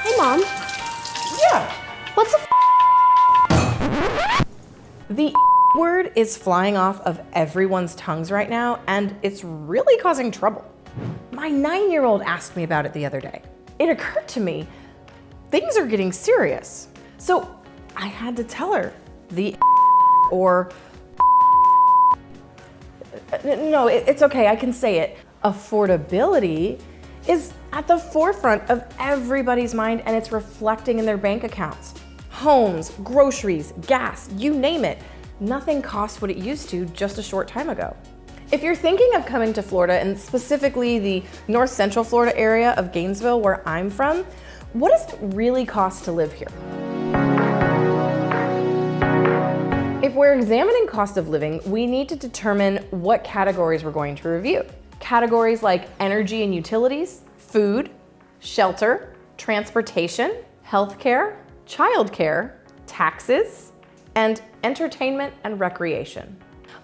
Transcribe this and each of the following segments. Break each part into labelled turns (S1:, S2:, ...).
S1: Hey, Mom.
S2: Yeah.
S1: What's a
S2: The word is flying off of everyone's tongues right now, and it's really causing trouble. My 9-year-old asked me about it the other day. It occurred to me, things are getting serious. So I had to tell her the or no, it's okay, I can say it. Affordability is at the forefront of everybody's mind, and it's reflecting in their bank accounts. Homes, groceries, gas, you name it. Nothing costs what it used to just a short time ago. If you're thinking of coming to Florida, and specifically the North Central Florida area of Gainesville, where I'm from, what does it really cost to live here? If we're examining cost of living, we need to determine what categories we're going to review. Categories like energy and utilities, food, shelter, transportation, healthcare, childcare, taxes, and entertainment and recreation.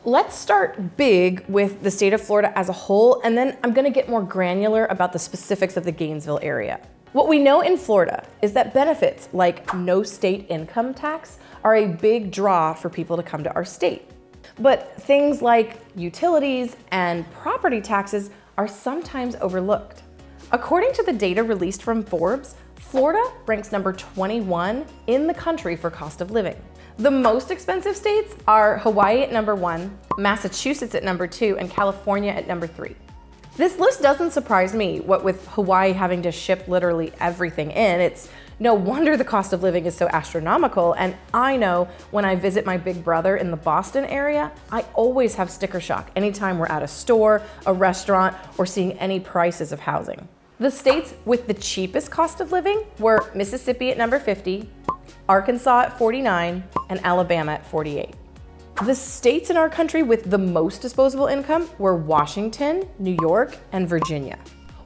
S2: Let's start big with the state of Florida as a whole, and then I'm gonna get more granular about the specifics of the Gainesville area. What we know in Florida is that benefits like no state income tax are a big draw for people to come to our state. But things like utilities and property taxes are sometimes overlooked. According to the data released from Forbes, Florida ranks number 21 in the country for cost of living. The most expensive states are Hawaii at number 1, Massachusetts at number 2, and California at number 3. This list doesn't surprise me, what with Hawaii having to ship literally everything in. It's no wonder the cost of living is so astronomical, and I know when I visit my big brother in the Boston area, I always have sticker shock anytime we're at a store, a restaurant, or seeing any prices of housing. The states with the cheapest cost of living were Mississippi at number 50, Arkansas at 49, and Alabama at 48. The states in our country with the most disposable income were Washington, New York, and Virginia,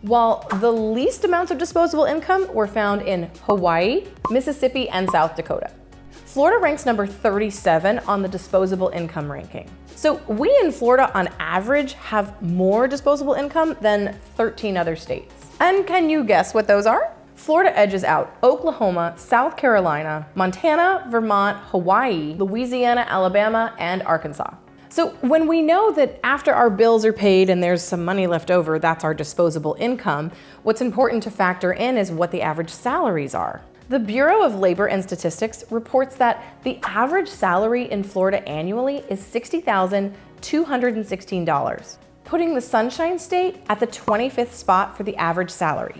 S2: while the least amounts of disposable income were found in Hawaii, Mississippi, and South Dakota. Florida ranks number 37 on the disposable income ranking. So we in Florida on average have more disposable income than 13 other states. And can you guess what those are? Florida edges out Oklahoma, South Carolina, Montana, Vermont, Hawaii, Louisiana, Alabama, and Arkansas. So when we know that after our bills are paid and there's some money left over, that's our disposable income, what's important to factor in is what the average salaries are. The Bureau of Labor and Statistics reports that the average salary in Florida annually is $60,216, putting the Sunshine State at the 25th spot for the average salary.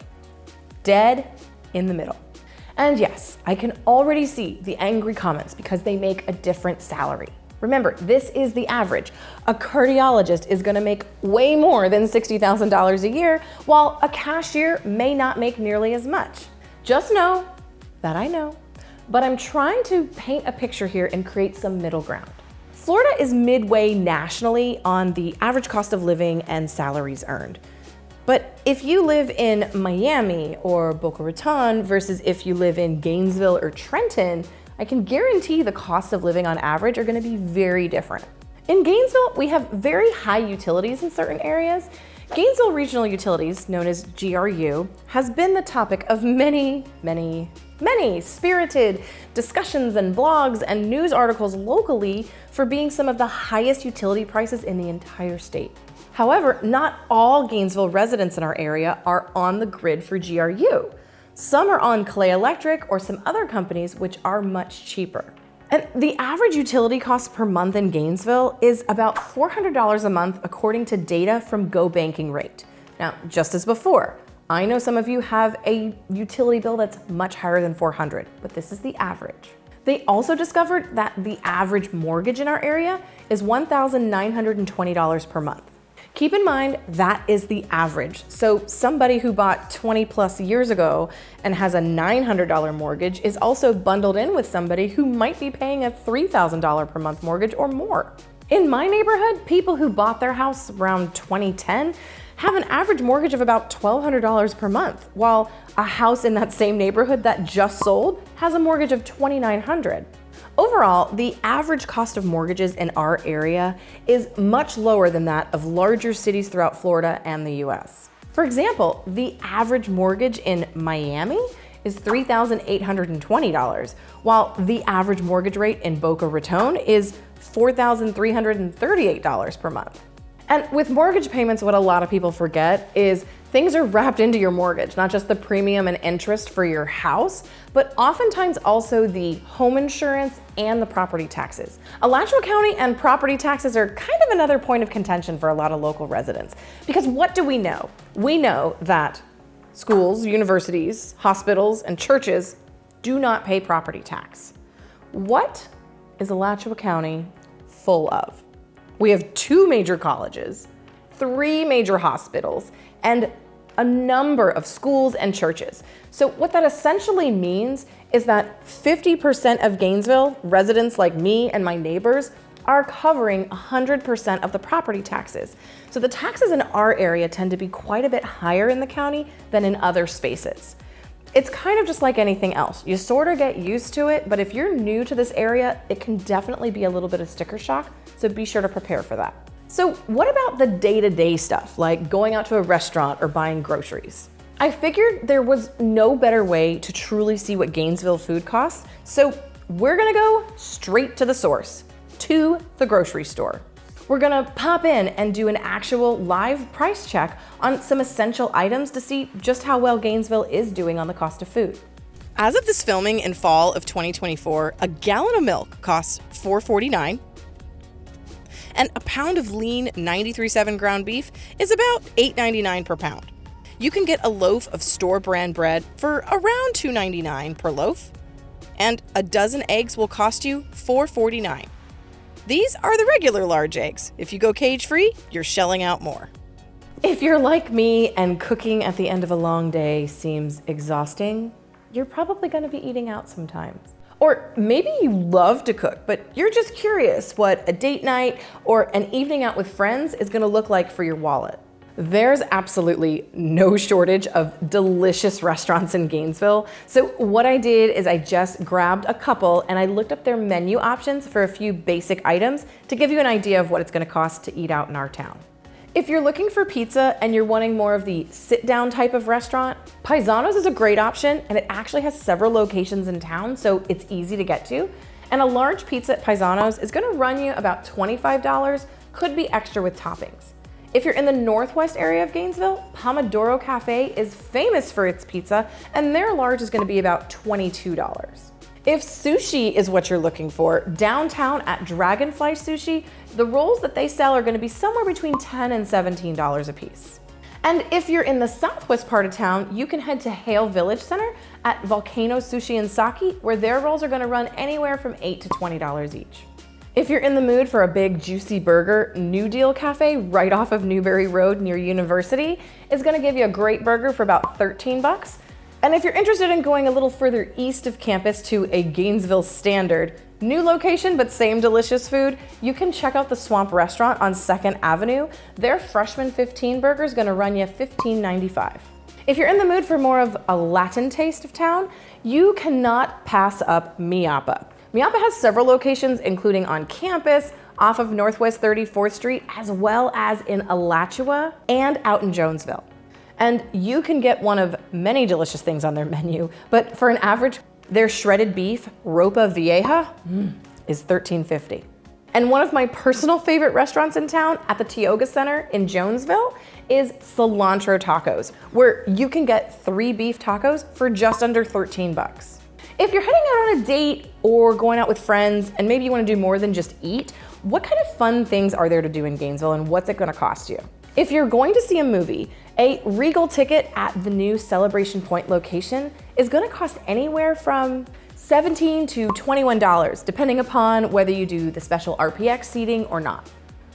S2: Dead in the middle. And yes, I can already see the angry comments because they make a different salary. Remember, this is the average. A cardiologist is gonna make way more than $60,000 a year, while a cashier may not make nearly as much. Just know that I know, but I'm trying to paint a picture here and create some middle ground. Florida is midway nationally on the average cost of living and salaries earned. But if you live in Miami or Boca Raton versus if you live in Gainesville or Trenton, I can guarantee the cost of living on average are gonna be very different. In Gainesville, we have very high utilities in certain areas. Gainesville Regional Utilities, known as GRU, has been the topic of many spirited discussions and blogs and news articles locally for being some of the highest utility prices in the entire state. However, not all Gainesville residents in our area are on the grid for GRU. Some are on Clay Electric or some other companies which are much cheaper. And the average utility cost per month in Gainesville is about $400 a month according to data from Go Banking Rate. Now, just as before, I know some of you have a utility bill that's much higher than $400, but this is the average. They also discovered that the average mortgage in our area is $1,920 per month. Keep in mind, that is the average. So somebody who bought 20 plus years ago and has a $900 mortgage is also bundled in with somebody who might be paying a $3,000 per month mortgage or more. In my neighborhood, people who bought their house around 2010 have an average mortgage of about $1,200 per month, while a house in that same neighborhood that just sold has a mortgage of $2,900. Overall, the average cost of mortgages in our area is much lower than that of larger cities throughout Florida and the US. For example, the average mortgage in Miami is $3,820, while the average mortgage rate in Boca Raton is $4,338 per month. And with mortgage payments, what a lot of people forget is things are wrapped into your mortgage, not just the premium and interest for your house, but oftentimes also the home insurance and the property taxes. Alachua County and property taxes are kind of another point of contention for a lot of local residents. Because what do we know? We know that schools, universities, hospitals, and churches do not pay property tax. What is Alachua County full of? We have 2 major colleges, 3 major hospitals, and a number of schools and churches. So what that essentially means is that 50% of Gainesville residents like me and my neighbors are covering 100% of the property taxes. So the taxes in our area tend to be quite a bit higher in the county than in other spaces. It's kind of just like anything else. You sort of get used to it, but if you're new to this area, it can definitely be a little bit of sticker shock, so be sure to prepare for that. So what about the day-to-day stuff, like going out to a restaurant or buying groceries? I figured there was no better way to truly see what Gainesville food costs, so we're gonna go straight to the source, to the grocery store. We're gonna pop in and do an actual live price check on some essential items to see just how well Gainesville is doing on the cost of food. As of this filming in fall of 2024, a gallon of milk costs $4.49, and a pound of lean 93.7 ground beef is about $8.99 per pound. You can get a loaf of store brand bread for around $2.99 per loaf, and a dozen eggs will cost you $4.49. These are the regular large eggs. If you go cage-free, you're shelling out more. If you're like me and cooking at the end of a long day seems exhausting, you're probably gonna be eating out sometimes. Or maybe you love to cook, but you're just curious what a date night or an evening out with friends is gonna look like for your wallet. There's absolutely no shortage of delicious restaurants in Gainesville. So what I did is I just grabbed a couple and I looked up their menu options for a few basic items to give you an idea of what it's gonna cost to eat out in our town. If you're looking for pizza and you're wanting more of the sit-down type of restaurant, Paisanos is a great option, and it actually has several locations in town, so it's easy to get to. And a large pizza at Paisanos is gonna run you about $25, could be extra with toppings. If you're in the northwest area of Gainesville, Pomodoro Cafe is famous for its pizza, and their large is gonna be about $22. If sushi is what you're looking for, downtown at Dragonfly Sushi, the rolls that they sell are gonna be somewhere between $10 and $17 a piece. And if you're in the southwest part of town, you can head to Hale Village Center at Volcano Sushi and Sake, where their rolls are gonna run anywhere from $8 to $20 each. If you're in the mood for a big juicy burger, New Deal Cafe right off of Newberry Road near University is gonna give you a great burger for about $13. And if you're interested in going a little further east of campus to a Gainesville standard, new location but same delicious food, you can check out the Swamp Restaurant on 2nd Avenue. Their Freshman 15 burger is gonna run you $15.95. If you're in the mood for more of a Latin taste of town, you cannot pass up Miapa. Miapa has several locations, including on campus, off of Northwest 34th Street, as well as in Alachua and out in Jonesville. And you can get one of many delicious things on their menu, but for an average, their shredded beef, Ropa Vieja, is $13.50. And one of my personal favorite restaurants in town at the Tioga Center in Jonesville is Cilantro Tacos, where you can get 3 beef tacos for just under $13. If you're heading out on a date or going out with friends and maybe you want to do more than just eat, what kind of fun things are there to do in Gainesville and what's it going to cost you? If you're going to see a movie, a Regal ticket at the new Celebration Point location is going to cost anywhere from $17 to $21, depending upon whether you do the special RPX seating or not.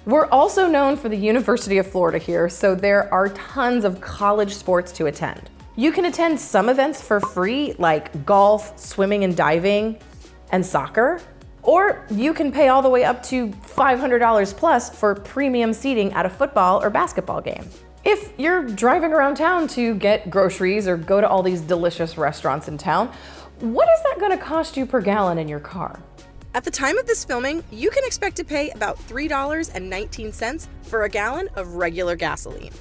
S2: We're also known for the University of Florida here, so there are tons of college sports to attend. You can attend some events for free, like golf, swimming and diving, and soccer. Or you can pay all the way up to $500 plus for premium seating at a football or basketball game. If you're driving around town to get groceries or go to all these delicious restaurants in town, what is that gonna cost you per gallon in your car? At the time of this filming, you can expect to pay about $3.19 for a gallon of regular gasoline.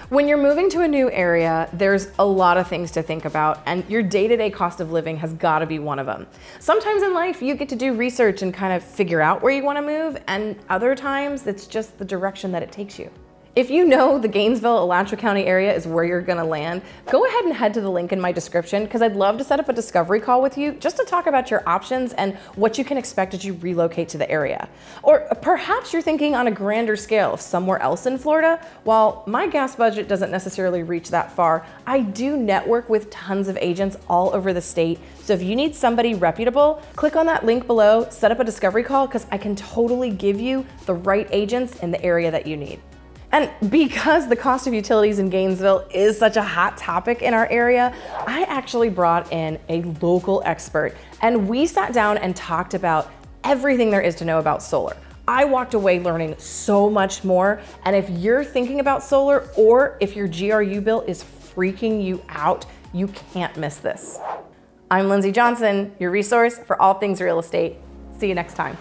S2: When you're moving to a new area, there's a lot of things to think about, and your day-to-day cost of living has got to be one of them. Sometimes in life, you get to do research and kind of figure out where you want to move, and other times it's just the direction that it takes you. If you know the Gainesville, Alachua County area is where you're gonna land, go ahead and head to the link in my description because I'd love to set up a discovery call with you just to talk about your options and what you can expect as you relocate to the area. Or perhaps you're thinking on a grander scale of somewhere else in Florida. While my gas budget doesn't necessarily reach that far, I do network with tons of agents all over the state. So if you need somebody reputable, click on that link below, set up a discovery call because I can totally give you the right agents in the area that you need. And because the cost of utilities in Gainesville is such a hot topic in our area, I actually brought in a local expert and we sat down and talked about everything there is to know about solar. I walked away learning so much more, and if you're thinking about solar or if your GRU bill is freaking you out, you can't miss this. I'm Lindsey Johnson, your resource for all things real estate. See you next time.